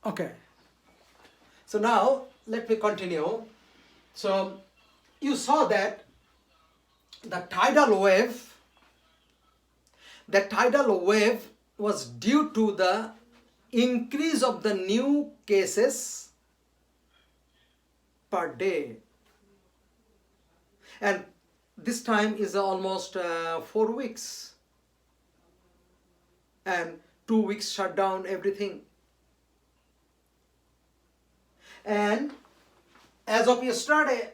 Okay. So now let me continue. So you saw that the tidal wave was due to the increase of the new cases per day, and this time is almost 4 weeks, and 2 weeks shut down everything. And as of yesterday,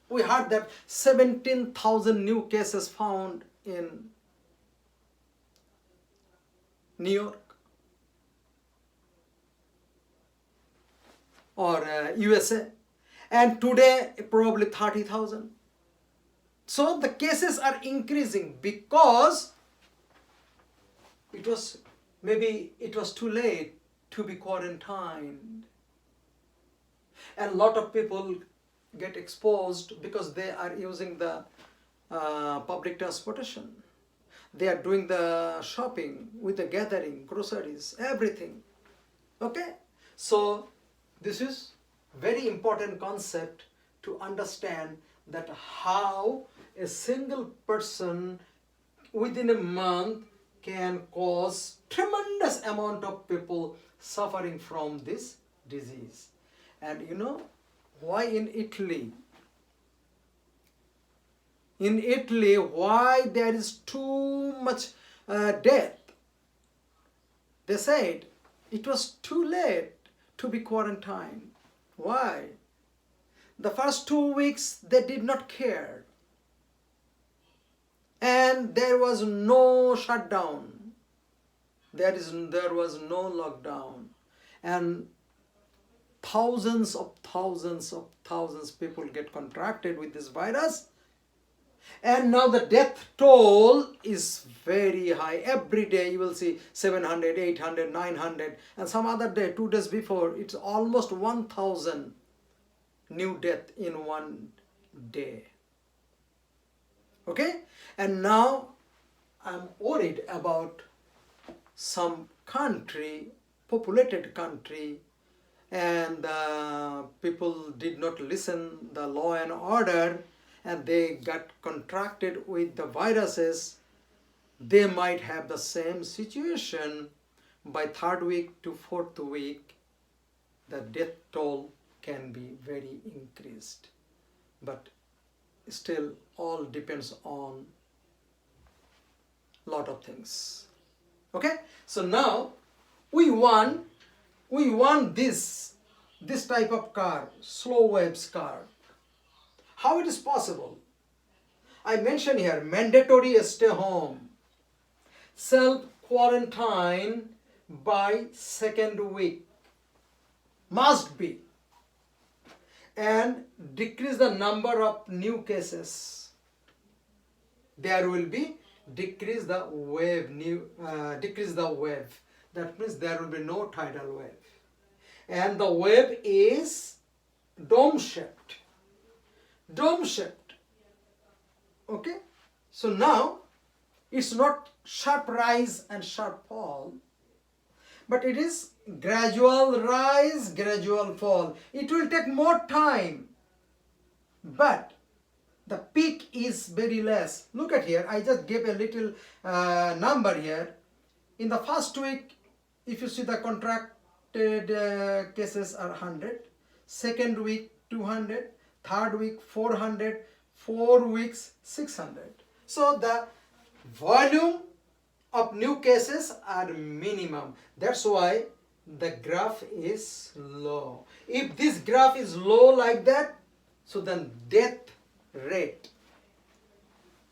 we heard that 17,000 new cases found in New York or USA, and today probably 30,000. So the cases are increasing because it was too late to be quarantined, and a lot of people get exposed because they are using the public transportation. They are doing the shopping with the gathering, groceries, everything. Okay? So this is very important concept to understand that how a single person within a month can cause tremendous amount of people suffering from this disease. And you know why in Italy? In Italy, why there is too much death? They said it was too late to be quarantined. Why? The first 2 weeks they did not care, and there was no shutdown. There was no lockdown, and thousands people get contracted with this virus. And now the death toll is very high. Every day you will see 700, 800, 900, and some other day, 2 days before, it's almost 1,000 new death in one day. Okay? And now I'm worried about some country, populated country, and people did not listen the law and order, and they got contracted with the viruses. They might have the same situation. By 3rd week to 4th week, the death toll can be very increased. But still, all depends on lot of things. Okay? So now we want this type of car, slow waves car. How it is possible? I mention here mandatory stay home, self quarantine by 2nd week must be, and decrease the number of new cases. There will be decrease the wave. That means there will be no tidal wave, and the wave is dome shaped. Okay? So now it's not sharp rise and sharp fall, but it is gradual rise, gradual fall. It will take more time, but the peak is very less. Look at here, I just gave a little number here. In the first week, if you see, the contracted cases are 100, 2nd week 200, 3rd week 400, 4 weeks 600. So the volume of new cases are minimum. That's why the graph is low. If this graph is low like that, so then death rate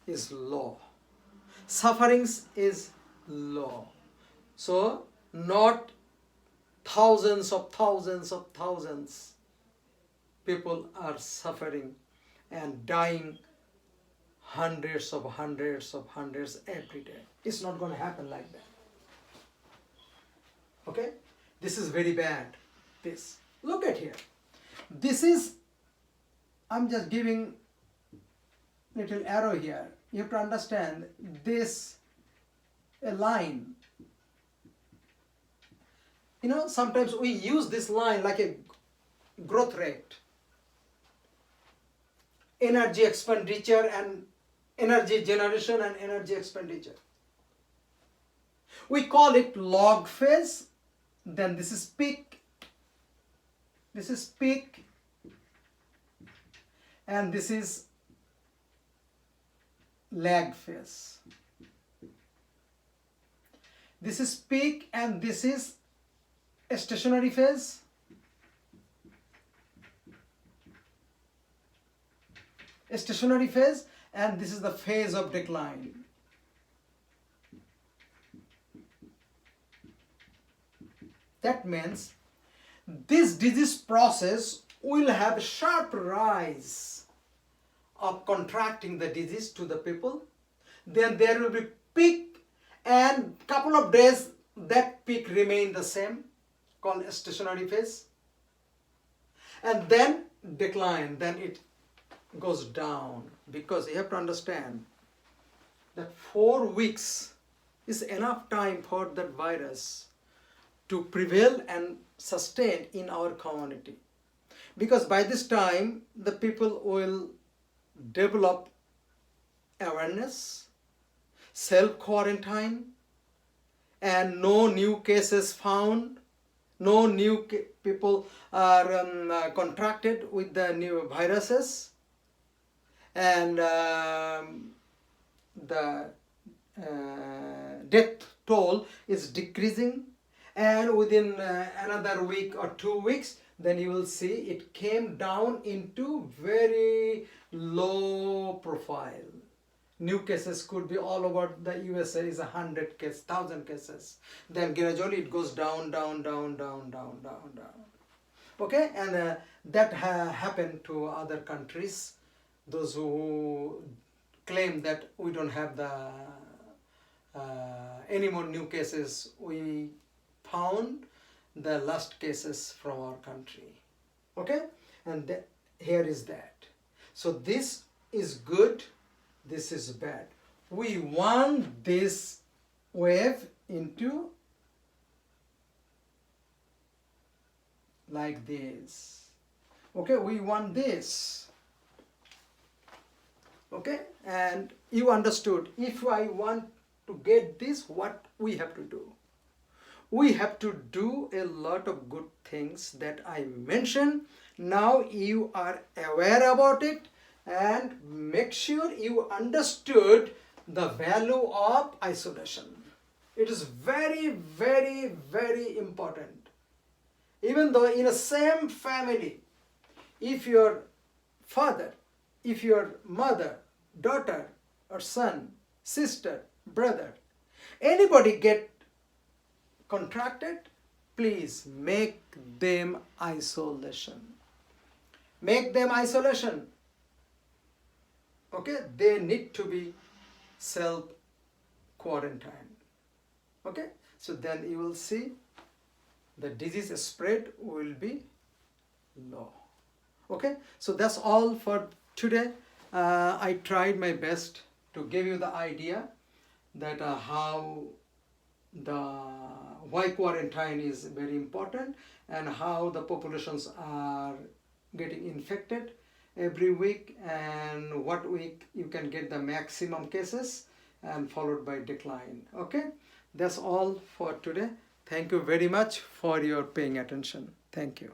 is low, sufferings is low. So not thousands people are suffering and dying, hundreds every day. It's not going to happen like that. Okay? This is very bad. This. Look at here. This is, I'm just giving little arrow here. You have to understand this, a line. sometimes we use this line like a growth rate, energy expenditure and energy generation and energy expenditure. We call it log phase. Then this is peak, and this is lag phase. This is peak and this is a stationary phase. A stationary phase, and this is the phase of decline. That means this disease process will have sharp rise of contracting the disease to the people. Then there will be peak, and couple of days that peak remain the same, called stationary phase. And then decline, then it goes down, because you have to understand that 4 weeks is enough time for that virus to prevail and sustain in our community, because by this time the people will develop awareness, self-quarantine, and no new cases found, no new people are contracted with the new viruses, and the death toll is decreasing, and within another week or 2 weeks, then you will see it came down into very low profile. New cases could be all over the USA is 100 cases, 1,000 cases. Then gradually it goes down. Okay, and that happened to other countries. Those who claim that we don't have the any more new cases, we found the last cases from our country. Okay, and here is that. So this is good, this is bad. We want this wave into like this. Okay, we want this. Okay, and you understood. If I want to get this, what we have to do? We have to do a lot of good things that I mentioned. Now you are aware about it, and make sure you understood the value of isolation. It is very, very, very important. Even though in a same family, if your father, if your mother, daughter or son, sister, brother, anybody get contracted, please make them isolation. Make them isolation. Okay, they need to be self-quarantined. Okay, so then you will see the disease spread will be low. Okay, so that's all for today. I tried my best to give you the idea that why quarantine is very important, and how the populations are getting infected every week, and what week you can get the maximum cases, and followed by decline. Okay, that's all for today. Thank you very much for your paying attention. Thank you.